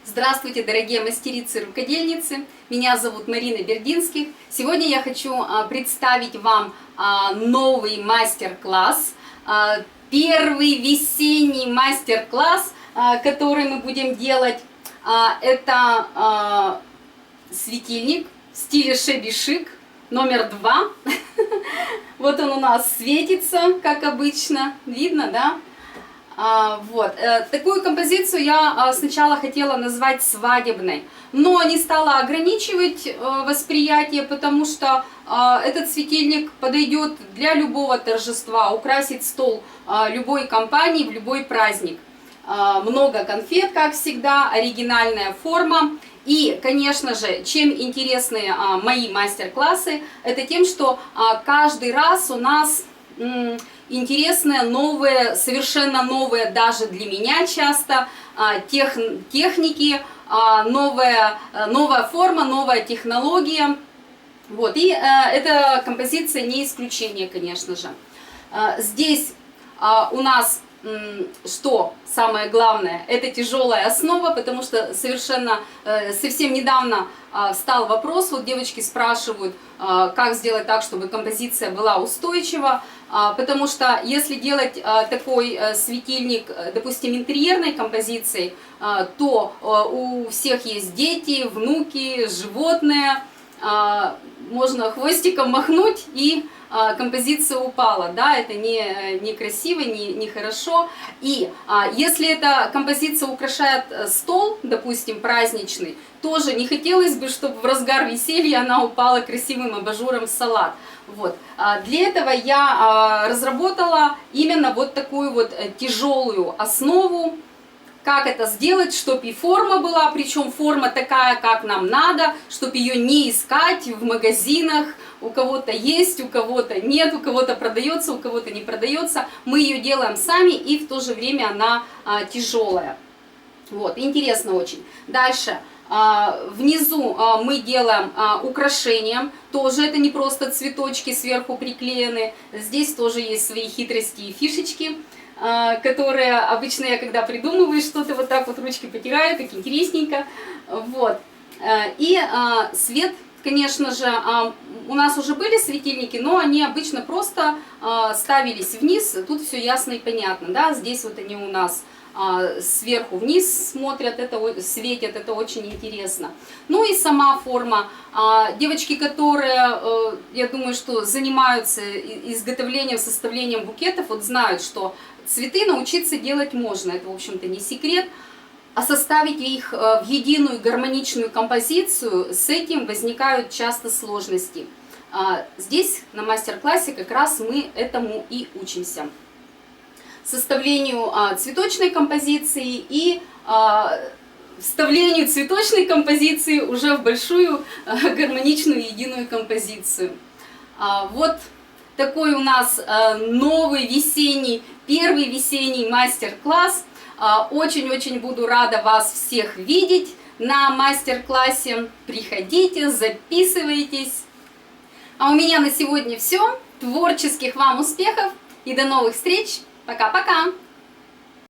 Здравствуйте, дорогие мастерицы и рукодельницы! Меня зовут Марина Бердинских. Сегодня я хочу представить вам новый мастер-класс, первый весенний мастер-класс, который мы будем делать. Это светильник в стиле Shabby Chic номер 2. Вот он у нас светится, как обычно. Видно, да? Такую композицию я сначала хотела назвать свадебной, но не стала ограничивать восприятие, потому что этот светильник подойдет для любого торжества, украсить стол любой компании в любой праздник. Много конфет, как всегда, оригинальная форма. И, конечно же, чем интересны мои мастер-классы, это тем, что каждый раз у нас интересные, новые, совершенно новые даже для меня часто техники, новая форма, новая технология. И эта композиция не исключение, конечно же. Здесь у нас, что самое главное, это тяжелая основа, потому что совсем недавно встал вопрос, вот девочки спрашивают, как сделать так, чтобы композиция была устойчива, потому что если делать такой светильник, допустим, интерьерной композицией, то у всех есть дети, внуки, животные, можно хвостиком махнуть и композиция упала, да, это не красиво, не хорошо. И если эта композиция украшает стол, допустим, праздничный, тоже не хотелось бы, чтобы в разгар веселья она упала красивым абажуром в салат. Для этого я разработала именно вот такую вот тяжелую основу. Как это сделать, чтобы и форма была, причем форма такая, как нам надо, чтобы ее не искать в магазинах. У кого-то есть, у кого-то нет, у кого-то продается, у кого-то не продается. Мы ее делаем сами, и в то же время она тяжелая. Интересно очень. Дальше. Внизу мы делаем украшением. Тоже это не просто цветочки сверху приклеены. Здесь тоже есть свои хитрости и фишечки, которые обычно я, когда придумываю что-то, вот так вот ручки потираю, как интересненько. И свет, конечно же, у нас уже были светильники, но они обычно просто ставились вниз, тут все ясно и понятно, да, здесь вот они у нас сверху вниз смотрят, светят, это очень интересно. Ну и сама форма. Девочки, которые, я думаю, что занимаются изготовлением, составлением букетов, вот знают, что цветы научиться делать можно, это, в общем-то, не секрет. А составить их в единую гармоничную композицию, с этим возникают часто сложности. Здесь на мастер-классе как раз мы этому и учимся. Составлению цветочной композиции и вставлению цветочной композиции уже в большую гармоничную единую композицию. Вот такой у нас новый весенний, первый весенний мастер-класс. Очень-очень буду рада вас всех видеть на мастер-классе. Приходите, записывайтесь. А у меня на сегодня все. Творческих вам успехов и до новых встреч. Пока-пока!